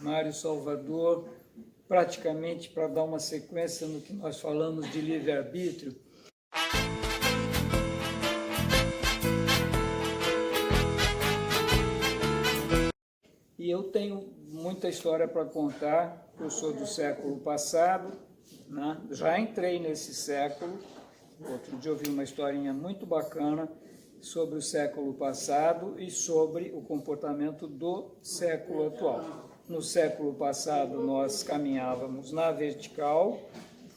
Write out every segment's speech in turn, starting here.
Mário Salvador, praticamente para dar uma sequência no que nós falamos de livre-arbítrio. E eu tenho muita história para contar, eu sou do século passado, né? Já entrei nesse século. Outro dia eu vi uma historinha muito bacana sobre o século passado e sobre o comportamento do século atual. No século passado nós caminhávamos na vertical,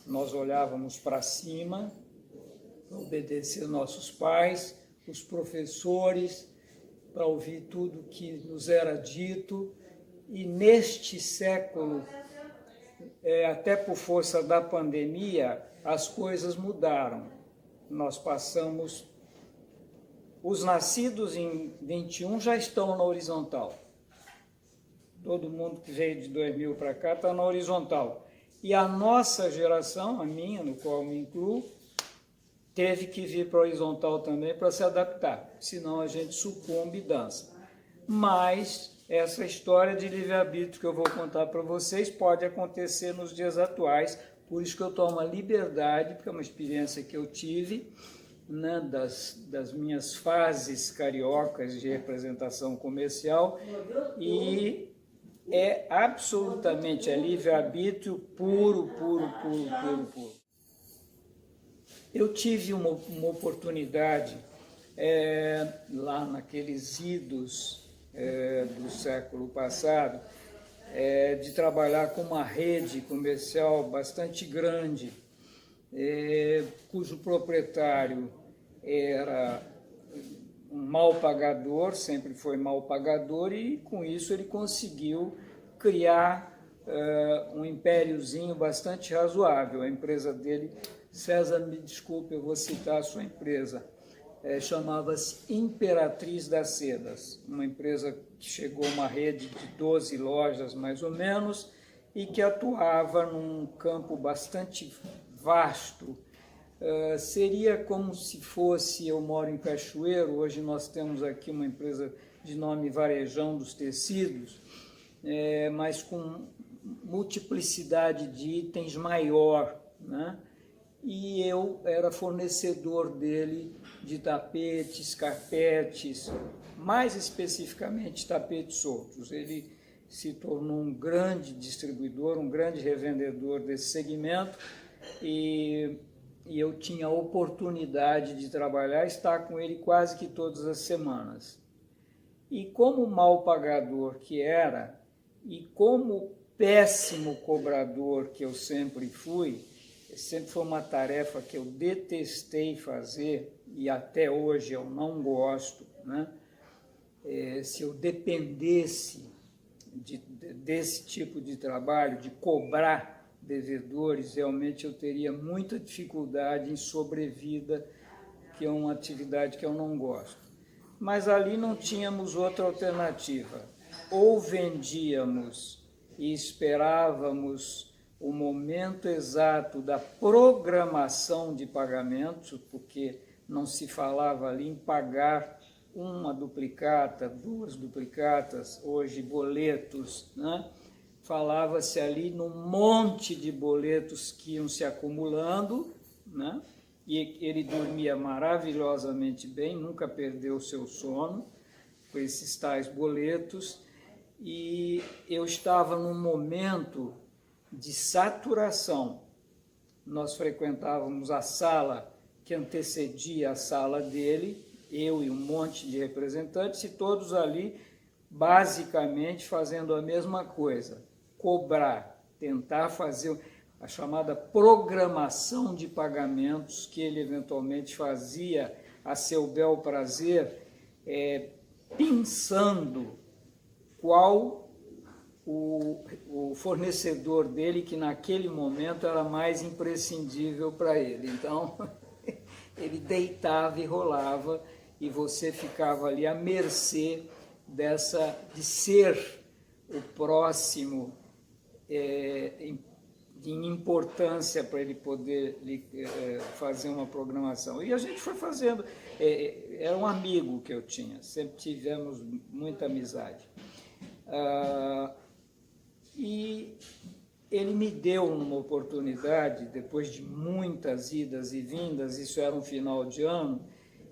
nós olhávamos para cima, obedecer nossos pais, os professores, para ouvir tudo que nos era dito. E neste século, até por força da pandemia, as coisas mudaram. Nós passamos... Os nascidos em 21 já estão na horizontal. Todo mundo que veio de 2000 para cá está na horizontal. E a nossa geração, a minha, no qual me incluo, teve que vir para a horizontal também para se adaptar, senão a gente sucumbe e dança. Mas essa história de livre-arbítrio que eu vou contar para vocês pode acontecer nos dias atuais, por isso que eu tomo a liberdade, porque é uma experiência que eu tive, né, das minhas fases cariocas de representação comercial, e é absolutamente livre-arbítrio puro. Eu tive uma oportunidade lá naqueles idos do século passado de trabalhar com uma rede comercial bastante grande, cujo proprietário era um mal pagador, sempre foi mal pagador, e com isso ele conseguiu criar um impériozinho bastante razoável. A empresa dele, César, me desculpe, eu vou citar a sua empresa, chamava-se Imperatriz das Sedas, uma empresa que chegou a uma rede de 12 lojas, mais ou menos, e que atuava num campo bastante vasto. Seria como se fosse, eu moro em Cachoeiro, hoje nós temos aqui uma empresa de nome Varejão dos Tecidos, mas com multiplicidade de itens maior, né? E eu era fornecedor dele de tapetes, carpetes, mais especificamente tapetes soltos. Ele se tornou um grande distribuidor, um grande revendedor desse segmento, e eu tinha a oportunidade de trabalhar, estar com ele quase que todas as semanas. E como mal pagador que era, e como péssimo cobrador que eu sempre fui, sempre foi uma tarefa que eu detestei fazer, e até hoje eu não gosto, né? Se eu dependesse desse tipo de trabalho, de cobrar devedores, realmente eu teria muita dificuldade em sobrevida, que é uma atividade que eu não gosto. Mas ali não tínhamos outra alternativa. Ou vendíamos e esperávamos o momento exato da programação de pagamentos, porque não se falava ali em pagar uma duplicata, duas duplicatas, hoje boletos, né? Falava-se ali num monte de boletos que iam se acumulando, né? E ele dormia maravilhosamente bem, nunca perdeu o seu sono com esses tais boletos, e eu estava num momento de saturação. Nós frequentávamos a sala que antecedia a sala dele, eu e um monte de representantes, e todos ali basicamente fazendo a mesma coisa, cobrar, tentar fazer a chamada programação de pagamentos, que ele eventualmente fazia a seu bel prazer, pensando qual o fornecedor dele, que naquele momento era mais imprescindível para ele. Então, ele deitava e rolava, e você ficava ali à mercê de ser o próximo em importância para ele poder fazer uma programação. E a gente foi fazendo, era um amigo que eu tinha, sempre tivemos muita amizade. ele me deu uma oportunidade, depois de muitas idas e vindas, isso era um final de ano,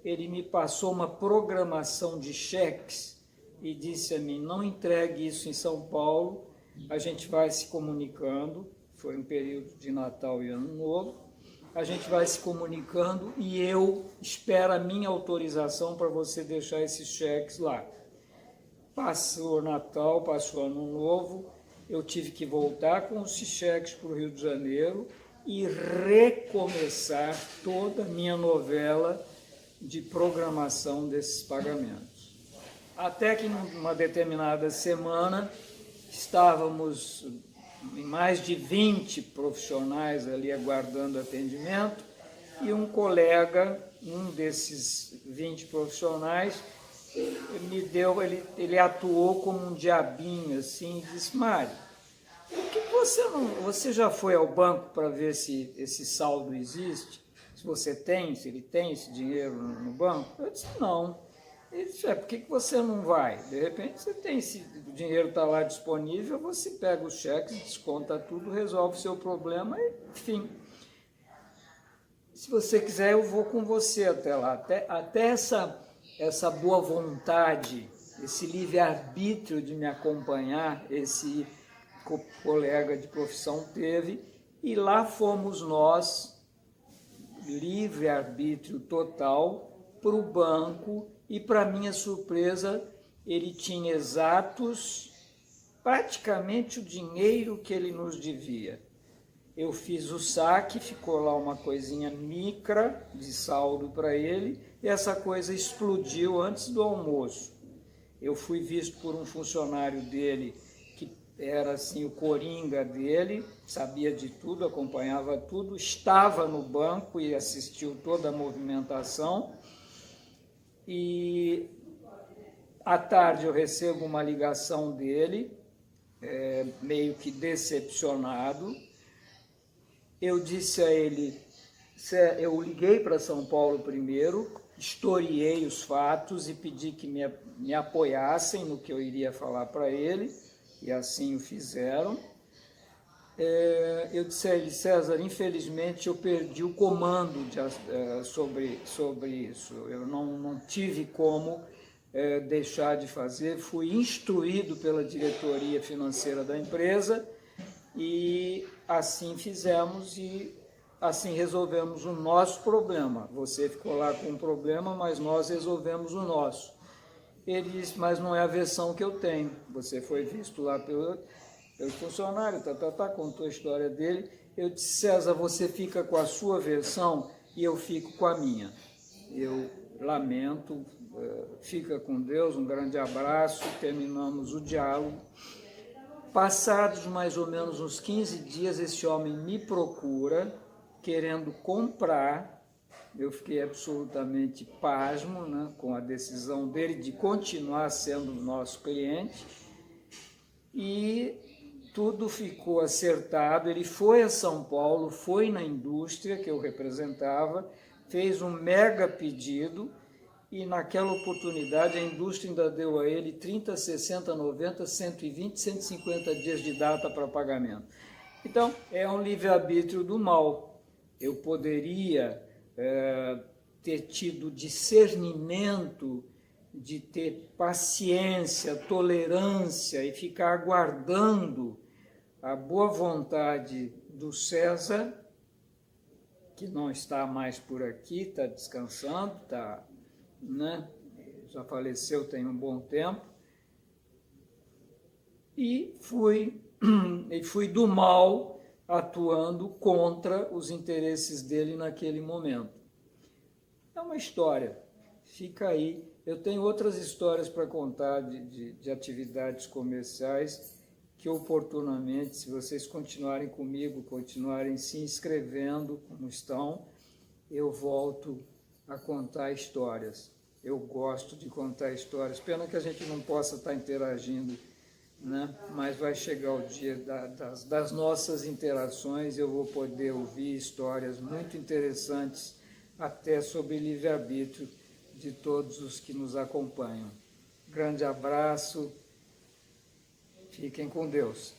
ele me passou uma programação de cheques e disse a mim, não entregue isso em São Paulo, a gente vai se comunicando, foi um período de Natal e Ano Novo, a gente vai se comunicando e eu espero a minha autorização para você deixar esses cheques lá. Passou o Natal, passou o Ano Novo, eu tive que voltar com os cheques para o Rio de Janeiro e recomeçar toda a minha novela de programação desses pagamentos. Até que numa determinada semana estávamos em mais de 20 profissionais ali aguardando atendimento e um colega, um desses 20 profissionais, ele atuou como um diabinho assim e disse, Mário, por que você já foi ao banco para ver se esse saldo existe? Se ele tem esse dinheiro no banco? Eu disse, não. Ele disse, por que você não vai? De repente você tem, se o dinheiro está lá disponível, você pega os cheques, desconta tudo, resolve o seu problema e, enfim. Se você quiser, eu vou com você até lá. Até essa boa vontade, esse livre-arbítrio de me acompanhar, esse colega de profissão teve, e lá fomos nós, livre-arbítrio total, para o banco, e para minha surpresa, ele tinha exatos, praticamente o dinheiro que ele nos devia. Eu fiz o saque, ficou lá uma coisinha micra de saldo para ele, e essa coisa explodiu antes do almoço. Eu fui visto por um funcionário dele, que era assim o coringa dele, sabia de tudo, acompanhava tudo, estava no banco e assistiu toda a movimentação. E à tarde eu recebo uma ligação dele, meio que decepcionado. Eu disse a ele, eu liguei para São Paulo primeiro, historiei os fatos e pedi que me apoiassem no que eu iria falar para ele, e assim o fizeram. Eu disse a ele, César, infelizmente eu perdi o comando sobre isso, eu não tive como deixar de fazer, fui instruído pela diretoria financeira da empresa e assim fizemos e assim resolvemos o nosso problema. Você ficou lá com um problema, mas nós resolvemos o nosso. Ele disse, mas não é a versão que eu tenho, você foi visto lá pelo funcionário, contou a história dele. Eu disse, César, você fica com a sua versão e eu fico com a minha. Eu lamento, fica com Deus, um grande abraço, terminamos o diálogo. Passados mais ou menos uns 15 dias, esse homem me procura, querendo comprar. Eu fiquei absolutamente pasmo, né, com a decisão dele de continuar sendo nosso cliente. E tudo ficou acertado, ele foi a São Paulo, foi na indústria que eu representava, fez um mega pedido e naquela oportunidade a indústria ainda deu a ele 30, 60, 90, 120, 150 dias de data para pagamento. Então, é um livre-arbítrio do mal. Eu poderia ter tido discernimento, de ter paciência, tolerância e ficar aguardando a boa vontade do César, que não está mais por aqui, está descansando, já faleceu tem um bom tempo, e fui do mal atuando contra os interesses dele naquele momento. É uma história, fica aí. Eu tenho outras histórias para contar de atividades comerciais que oportunamente, se vocês continuarem comigo, continuarem se inscrevendo como estão, eu volto a contar histórias. Eu gosto de contar histórias. Pena que a gente não possa estar interagindo, né? Mas vai chegar o dia das nossas interações, eu vou poder ouvir histórias muito interessantes, até sobre livre-arbítrio de todos os que nos acompanham. Grande abraço, fiquem com Deus.